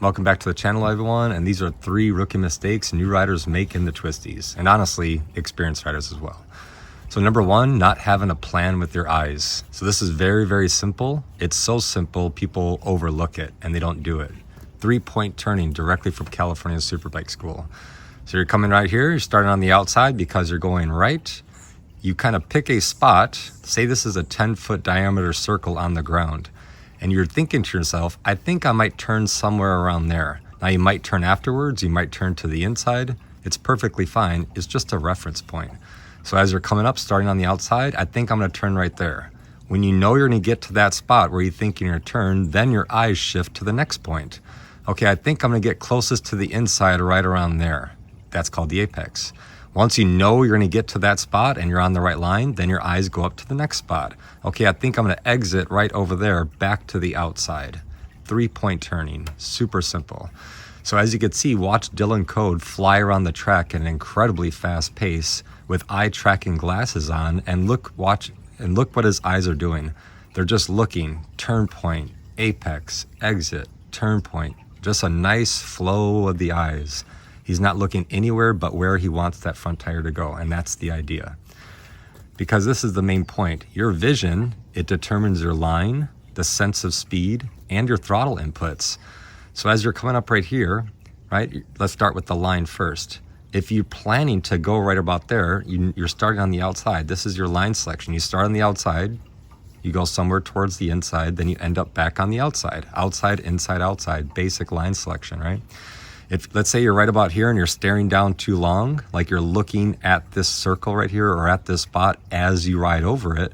Welcome back to the channel, everyone, and these are 3 rookie mistakes new riders make in the twisties, and honestly, experienced riders as well. So number 1, not having a plan with your eyes. So this is very, very simple. It's so simple, people overlook it and they don't do it. 3-point turning directly from California Superbike School. So you're coming right here, you're starting on the outside because you're going right. You kind of pick a spot, say this is a 10-foot diameter circle on the ground. And you're thinking to yourself, I think I might turn somewhere around there. Now you might turn afterwards, you might turn to the inside. It's perfectly fine, it's just a reference point. So as you're coming up, starting on the outside, I think I'm gonna turn right there. When you know you're gonna get to that spot where you think you're gonna turn, then your eyes shift to the next point. Okay, I think I'm gonna get closest to the inside right around there. That's called the apex. Once you know you're gonna get to that spot and you're on the right line, then your eyes go up to the next spot. Okay, I think I'm gonna exit right over there, back to the outside. 3-point turning, super simple. So as you can see, watch Dylan Code fly around the track at an incredibly fast pace with eye tracking glasses on, and look what his eyes are doing. They're just looking, turn point, apex, exit, turn point, just a nice flow of the eyes. He's not looking anywhere but where he wants that front tire to go, and that's the idea. Because this is the main point. Your vision, it determines your line, the sense of speed, and your throttle inputs. So as you're coming up right here, right, let's start with the line first. If you're planning to go right about there, you're starting on the outside. This is your line selection. You start on the outside, you go somewhere towards the inside, then you end up back on the outside. Outside, inside, outside, basic line selection, right? If let's say you're right about here and you're staring down too long, like you're looking at this circle right here or at this spot as you ride over it,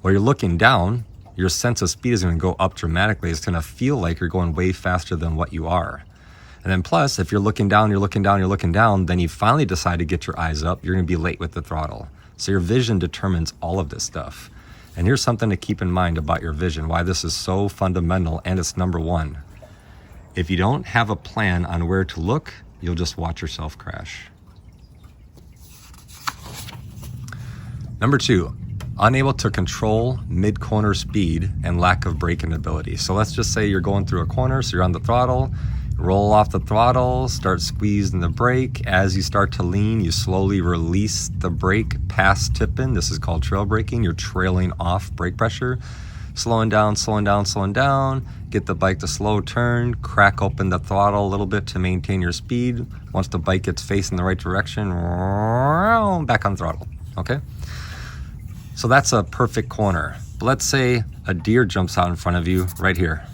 or you're looking down, your sense of speed is going to go up dramatically. It's going to feel like you're going way faster than what you are. And then plus, if you're looking down, you're looking down, you're looking down, then you finally decide to get your eyes up, you're going to be late with the throttle. So your vision determines all of this stuff. And here's something to keep in mind about your vision, why this is so fundamental, and it's number 1. If you don't have a plan on where to look, you'll just watch yourself crash. Number 2, unable to control mid-corner speed and lack of braking ability. So let's just say you're going through a corner, so you're on the throttle, roll off the throttle, start squeezing the brake. As you start to lean, you slowly release the brake past tipping. This is called trail braking. You're trailing off brake pressure. Slowing down, slowing down, slowing down, get the bike to slow turn, crack open the throttle a little bit to maintain your speed. Once the bike gets facing the right direction, back on throttle, okay? So that's a perfect corner. But let's say a deer jumps out in front of you right here.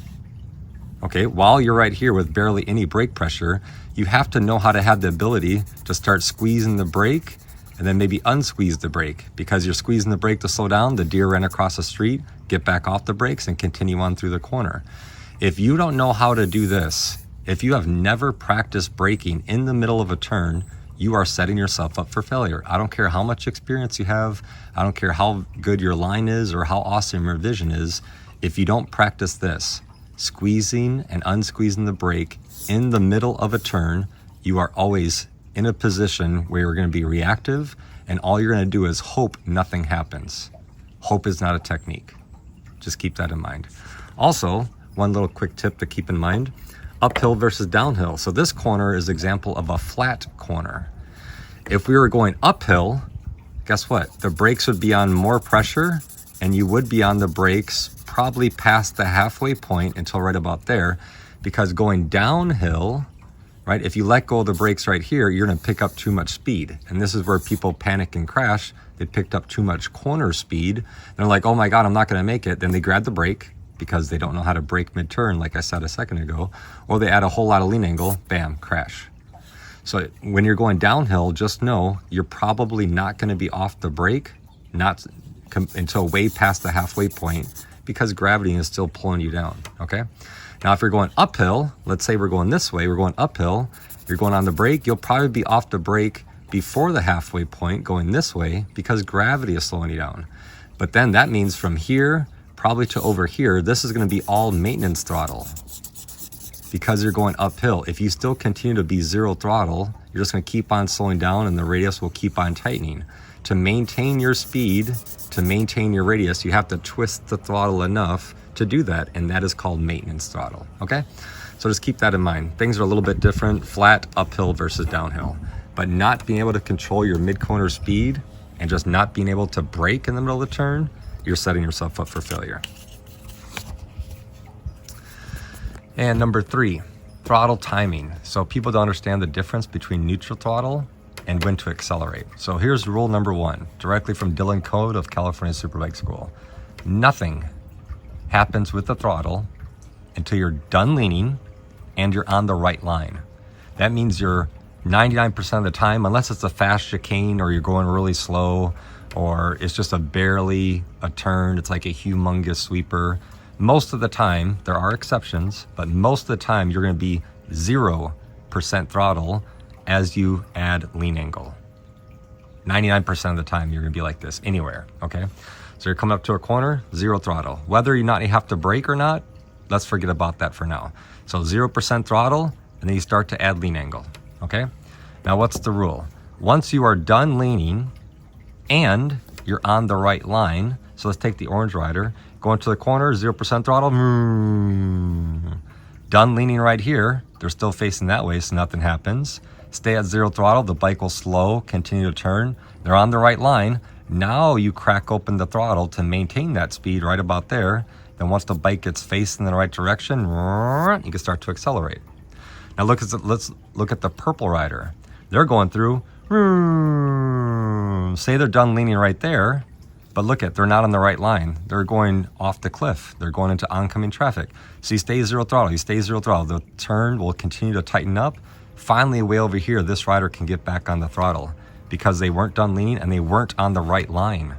Okay, while you're right here with barely any brake pressure, you have to know how to have the ability to start squeezing the brake and then maybe unsqueeze the brake, because you're squeezing the brake to slow down, the deer ran across the street, get back off the brakes and continue on through the corner. If you don't know how to do this, if you have never practiced braking in the middle of a turn, you are setting yourself up for failure. I don't care how much experience you have, I don't care how good your line is or how awesome your vision is. If you don't practice this, squeezing and unsqueezing the brake in the middle of a turn, you are always in a position where you're going to be reactive, and all you're going to do is hope nothing happens. Hope is not a technique. Just keep that in mind. Also, one little quick tip to keep in mind, uphill versus downhill. So this corner is an example of a flat corner. If we were going uphill, guess what? The brakes would be on more pressure, and you would be on the brakes probably past the halfway point until right about there, because going downhill, right, if you let go of the brakes right here, you're going to pick up too much speed. And this is where people panic and crash. They picked up too much corner speed. They're like, oh my God, I'm not going to make it. Then they grab the brake because they don't know how to brake mid-turn, like I said a second ago, or they add a whole lot of lean angle, bam, crash. So when you're going downhill, just know you're probably not going to be off the brake until way past the halfway point, because gravity is still pulling you down, okay? Now, if you're going uphill, let's say we're going this way, we're going uphill, you're going on the brake, you'll probably be off the brake before the halfway point going this way because gravity is slowing you down. But then that means from here, probably to over here, this is going to be all maintenance throttle because you're going uphill. If you still continue to be zero throttle, you're just going to keep on slowing down and the radius will keep on tightening. To maintain your speed, to maintain your radius, you have to twist the throttle enough to do that, and that is called maintenance throttle, okay? So just keep that in mind. Things are a little bit different, flat, uphill versus downhill. But not being able to control your mid-corner speed and just not being able to brake in the middle of the turn, you're setting yourself up for failure. And number 3, throttle timing. So people don't understand the difference between neutral throttle and when to accelerate. So here's rule number 1, directly from Dylan Code of California Superbike School. Nothing happens with the throttle until you're done leaning and you're on the right line. That means you're 99% of the time, unless it's a fast chicane or you're going really slow or it's just barely a turn, it's like a humongous sweeper. Most of the time, there are exceptions, but most of the time you're going to be 0% throttle as you add lean angle. 99% of the time you're going to be like this anywhere, okay? So you're coming up to a corner, 0 throttle. Whether you have to brake or not, let's forget about that for now. So 0% throttle, and then you start to add lean angle, okay? Now what's the rule? Once you are done leaning and you're on the right line, so let's take the orange rider, go into the corner, 0% throttle, done leaning right here, they're still facing that way, so nothing happens. Stay at 0 throttle, the bike will slow, continue to turn, they're on the right line. Now you crack open the throttle to maintain that speed right about there. Then once the bike gets facing in the right direction, you can start to accelerate. Now let's look at the purple rider. They're going through, say they're done leaning right there, but look they're not on the right line. They're going off the cliff. They're going into oncoming traffic. So you stay 0 throttle, you stay 0 throttle. The turn will continue to tighten up. Finally, way over here, this rider can get back on the throttle because they weren't done leaning and they weren't on the right line.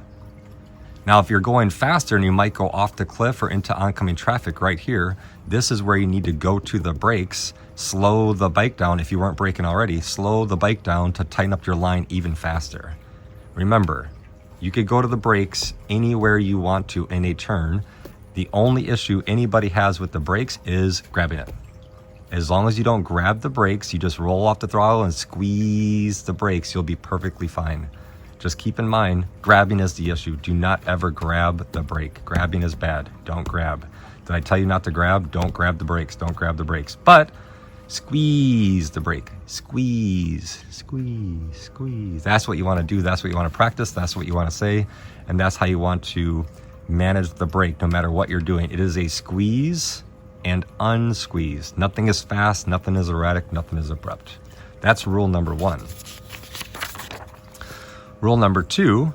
Now, if you're going faster and you might go off the cliff or into oncoming traffic right here, this is where you need to go to the brakes, slow the bike down if you weren't braking already, slow the bike down to tighten up your line even faster. Remember, you could go to the brakes anywhere you want to in a turn. The only issue anybody has with the brakes is grabbing it. As long as you don't grab the brakes, you just roll off the throttle and squeeze the brakes, you'll be perfectly fine. Just keep in mind, grabbing is the issue. Do not ever grab the brake. Grabbing is bad. Don't grab. Did I tell you not to grab? Don't grab the brakes. Don't grab the brakes. But squeeze the brake. Squeeze, squeeze, squeeze. That's what you want to do. That's what you want to practice. That's what you want to say. And that's how you want to manage the brake no matter what you're doing. It is a squeeze and unsqueeze. Nothing is fast, nothing is erratic, nothing is abrupt. That's rule number 1. Rule number 2,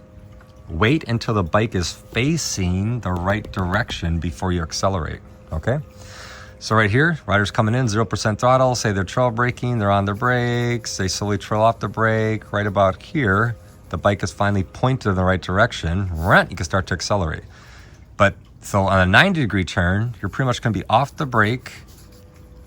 wait until the bike is facing the right direction before you accelerate, okay? So right here, riders coming in, 0% throttle, say they're trail braking, they're on their brakes, they slowly trail off the brake. Right about here, the bike is finally pointed in the right direction, you can start to accelerate. But so on a 90-degree turn, you're pretty much going to be off the brake,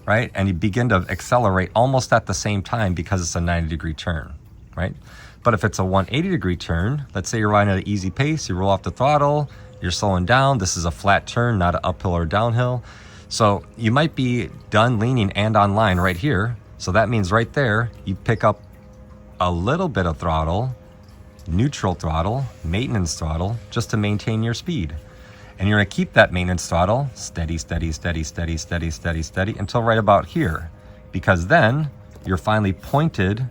right? And you begin to accelerate almost at the same time because it's a 90-degree turn, right? But if it's a 180-degree turn, let's say you're riding at an easy pace, you roll off the throttle, you're slowing down. This is a flat turn, not an uphill or downhill. So you might be done leaning and on line right here. So that means right there, you pick up a little bit of throttle, neutral throttle, maintenance throttle, just to maintain your speed. And you're going to keep that maintenance throttle steady, steady, steady, steady, steady, steady, steady until right about here. Because then you're finally pointed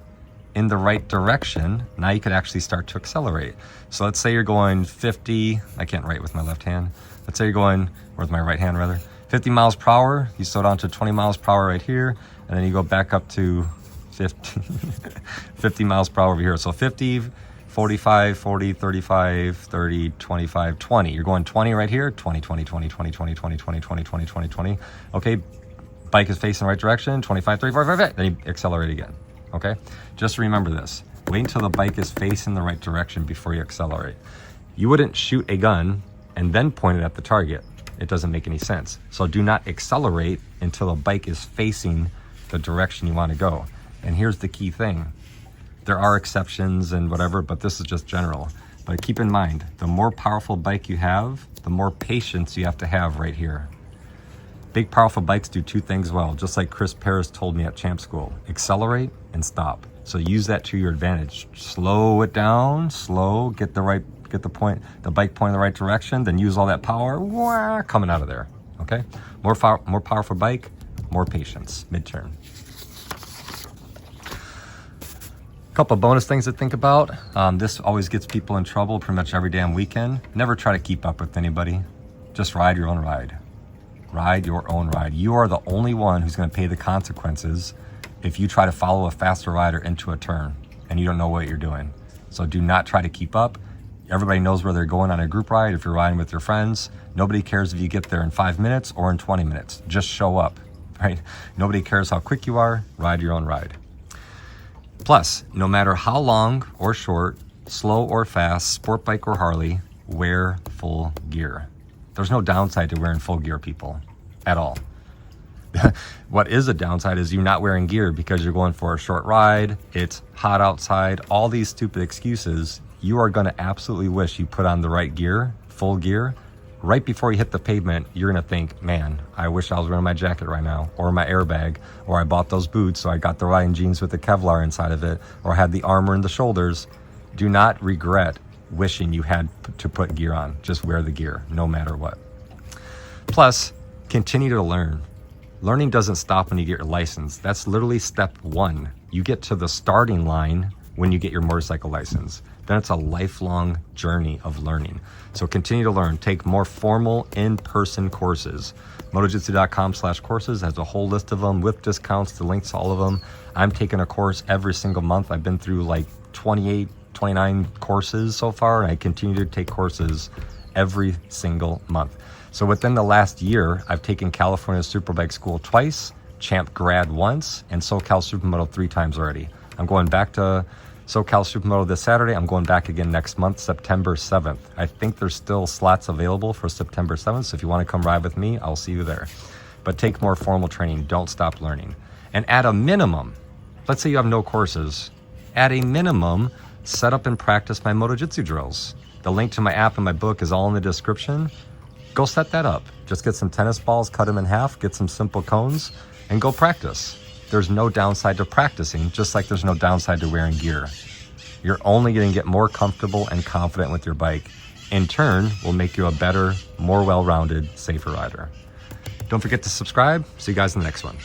in the right direction. Now you could actually start to accelerate. So let's say you're going 50, I can't write with my left hand. Let's say you're going, or with my right hand rather, 50 miles per hour. You slow down to 20 miles per hour right here. And then you go back up to 50 miles per hour over here. So 50, 45, 40, 35, 30, 25, 20. You're going 20 right here, 20, 20, 20, 20, 20, 20, 20, 20, 20, 20, 20. Okay, bike is facing the right direction, 25, 30, 45, 50. Then you accelerate again, okay? Just remember this. Wait until the bike is facing the right direction before you accelerate. You wouldn't shoot a gun and then point it at the target. It doesn't make any sense. So do not accelerate until the bike is facing the direction you want to go. And here's the key thing. There are exceptions and whatever, but this is just general. But keep in mind, the more powerful bike you have, the more patience you have to have right here. Big, powerful bikes do 2 things well, just like Chris Paris told me at Champ School. Accelerate and stop. So use that to your advantage. Slow it down, slow, get the bike point in the right direction, then use all that power, coming out of there, okay? More powerful bike, more patience, mid-turn. Couple bonus things to think about. This always gets people in trouble pretty much every damn weekend. Never try to keep up with anybody. Just ride your own ride. Ride your own ride. You are the only one who's going to pay the consequences if you try to follow a faster rider into a turn and you don't know what you're doing. So do not try to keep up. Everybody knows where they're going on a group ride. If you're riding with your friends, nobody cares if you get there in 5 minutes or in 20 minutes. Just show up, right? Nobody cares how quick you are. Ride your own ride. Plus, no matter how long or short, slow or fast, sport bike or Harley, wear full gear. There's no downside to wearing full gear, people, at all. What is a downside is you not wearing gear because you're going for a short ride, it's hot outside, all these stupid excuses. You are going to absolutely wish you put on the right gear, full gear. Right before you hit the pavement, you're going to think, man, I wish I was wearing my jacket right now, or my airbag, or I bought those boots, so I got the riding jeans with the Kevlar inside of it, or I had the armor in the shoulders. Do not regret wishing you had to put gear on. Just wear the gear, no matter what. Plus, continue to learn. Learning doesn't stop when you get your license. That's literally step one. You get to the starting line when you get your motorcycle license. Then it's a lifelong journey of learning. So continue to learn. Take more formal in-person courses. MotoJitsu.com/courses has a whole list of them with discounts, the links to all of them. I'm taking a course every single month. I've been through like 28, 29 courses so far, and I continue to take courses every single month. So within the last year, I've taken California Superbike School twice, Champ Grad once, and SoCal Supermoto 3 times already. I'm going back to SoCal Supermoto this Saturday. I'm going back again next month, September 7th. I think there's still slots available for September 7th, so if you want to come ride with me, I'll see you there. But take more formal training. Don't stop learning. And at a minimum, let's say you have no courses, at a minimum, set up and practice my MotoJitsu drills. The link to my app and my book is all in the description. Go set that up. Just get some tennis balls, cut them in half, get some simple cones, and go practice. There's no downside to practicing, just like there's no downside to wearing gear. You're only going to get more comfortable and confident with your bike. In turn, will make you a better, more well-rounded, safer rider. Don't forget to subscribe. See you guys in the next one.